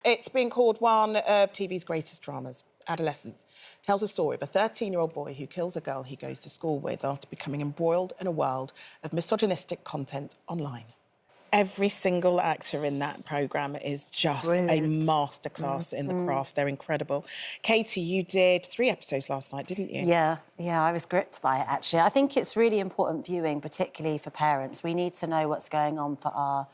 It's been called one of TV's greatest dramas. Adolescence tells a story of a 13-year-old boy who kills a girl he goes to school with after becoming embroiled in a world of misogynistic content online. Every single actor in that programme is just a masterclass in the craft. They're incredible. Katie, you did 3 episodes last night, didn't you? Yeah, I was gripped by it, actually. I think it's really important viewing, particularly for parents. We need to know what's going on for our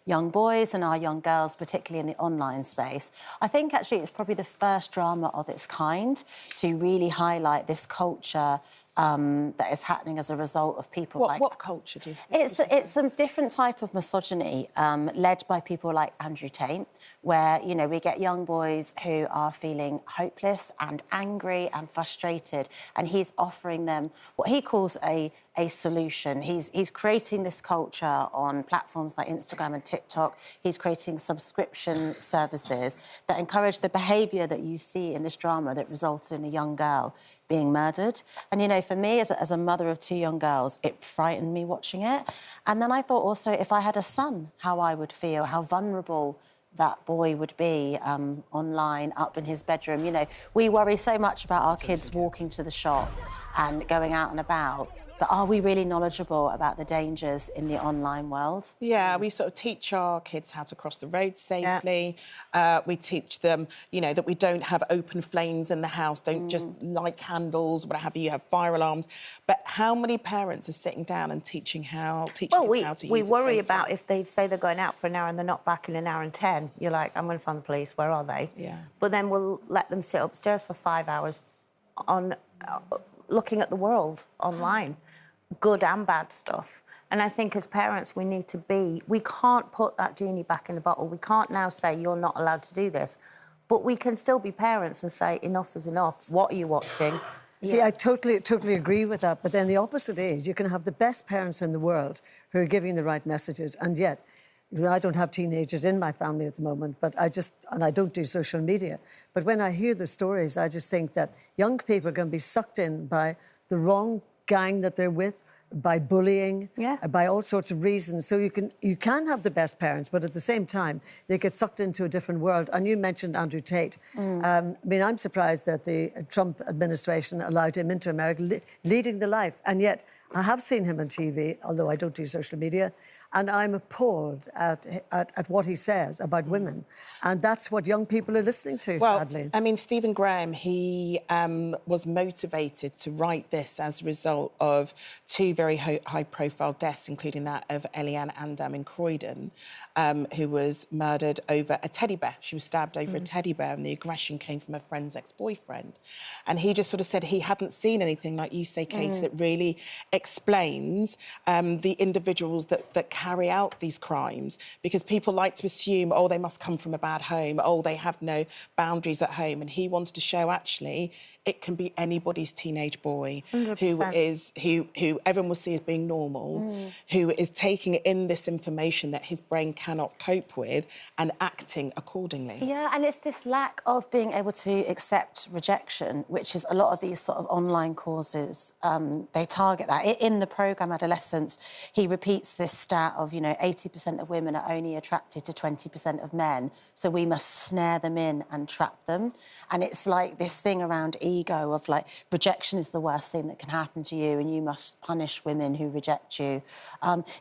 young boys and our young girls, particularly in the online space. I think, actually, it's probably the first drama of its kind to really highlight this culture that is happening as a result of people like... What culture do you think? It's a different type of misogyny led by people like Andrew Tate, where, you know, we get young boys who are feeling hopeless and angry and frustrated, and he's offering them what he calls a solution. He's creating this culture on platforms like Instagram and TikTok. He's creating subscription services that encourage the behaviour that you see in this drama that resulted in a young girl being murdered. And, you know, for me, as a mother of 2 young girls, it frightened me watching it. And then I thought also, if I had a son, how I would feel, how vulnerable that boy would be online, up in his bedroom. You know, we worry so much about our kids walking to the shop and going out and about. But are we really knowledgeable about the dangers in the online world? Yeah, we sort of teach our kids how to cross the road safely. We teach them, you know, that we don't have open flames in the house, don't just light candles, what have you, you have fire alarms. But how many parents are sitting down and teaching kids how to use it we worry safely? about if they say they're going out for an hour and they're not back in an hour and 10. You're like, I'm going to phone the police, where are they? Yeah. But then we'll let them sit upstairs for 5 hours on looking at the world online. Good and bad stuff. And I think as parents we need to be... We can't put that genie back in the bottle. We can't now say, you're not allowed to do this. But we can still be parents and say, enough is enough. What are you watching? See, I totally agree with that. But then the opposite is you can have the best parents in the world who are giving the right messages. And yet, you know, I don't have teenagers in my family at the moment, but I don't do social media. But when I hear the stories, I just think that young people can be sucked in by the wrong gang that they're with, by bullying, by all sorts of reasons. So you can have the best parents, but at the same time, they get sucked into a different world. And you mentioned Andrew Tate. I mean, I'm surprised that the Trump administration allowed him into America, leading the life. And yet, I have seen him on TV, although I don't do social media, and I'm appalled at what he says about women. And that's what young people are listening to, sadly. I mean, Stephen Graham, he was motivated to write this as a result of 2 very high-profile deaths, including that of Eliane Andam in Croydon, who was murdered over a teddy bear. She was stabbed over a teddy bear, and the aggression came from a friend's ex-boyfriend. And he just sort of said he hadn't seen anything, like you say, Kate, that really explains the individuals that carry out these crimes, because people like to assume, oh, they must come from a bad home, oh, they have no boundaries at home. And he wanted to show, actually, it can be anybody's teenage boy 100%. who everyone will see as being normal, who is taking in this information that his brain cannot cope with and acting accordingly. Yeah, and it's this lack of being able to accept rejection, which is a lot of these sort of online causes, they target that. In the programme Adolescence, he repeats this stat of, you know, 80% of women are only attracted to 20% of men, so we must snare them in and trap them. And it's like this thing around ego of, like, rejection is the worst thing that can happen to you and you must punish women who reject you.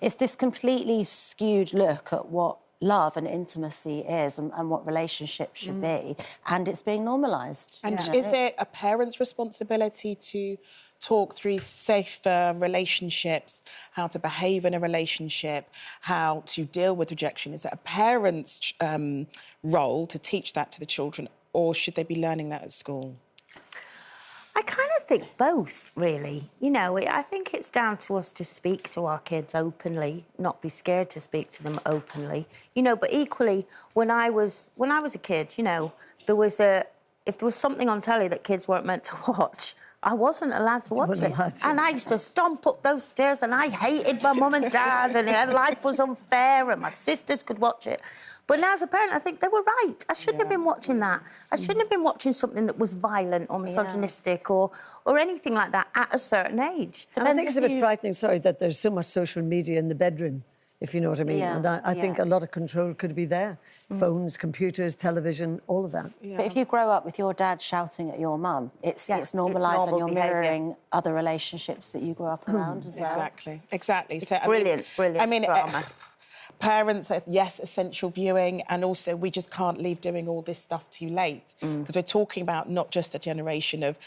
It's this completely skewed look at what love and intimacy is and what relationships should be, and it's being normalised. And is it a parent's responsibility to talk through safer relationships, how to behave in a relationship, how to deal with rejection? Is it a parent's role to teach that to the children, or should they be learning that at school? I kind of think both, really. You know, I think it's down to us to speak to our kids openly, not be scared to speak to them openly. You know, but equally, when I was a kid, you know, if there was something on telly that kids weren't meant to watch, I wasn't allowed to watch it. And I used to stomp up those stairs and I hated my mum and dad and life was unfair and my sisters could watch it. But now, as a parent, I think they were right. I shouldn't have been watching that. I shouldn't have been watching something that was violent or misogynistic or anything like that at a certain age. And I think it's a bit frightening, sorry, that there's so much social media in the bedroom. if you know what I mean. Yeah, And I think a lot of control could be there. Phones, computers, television, all of that. But if you grow up with your dad shouting at your mum, it's normalised, and normal you're behaviour. mirroring other relationships that you grew up around as well. Exactly. So, Brilliant drama. Parents, yes, essential viewing, and also we just can't leave doing all this stuff too late, because we're talking about not just a generation of,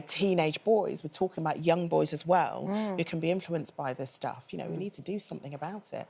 teenage boys, we're talking about young boys as well who can be influenced by this stuff. We need to do something about it.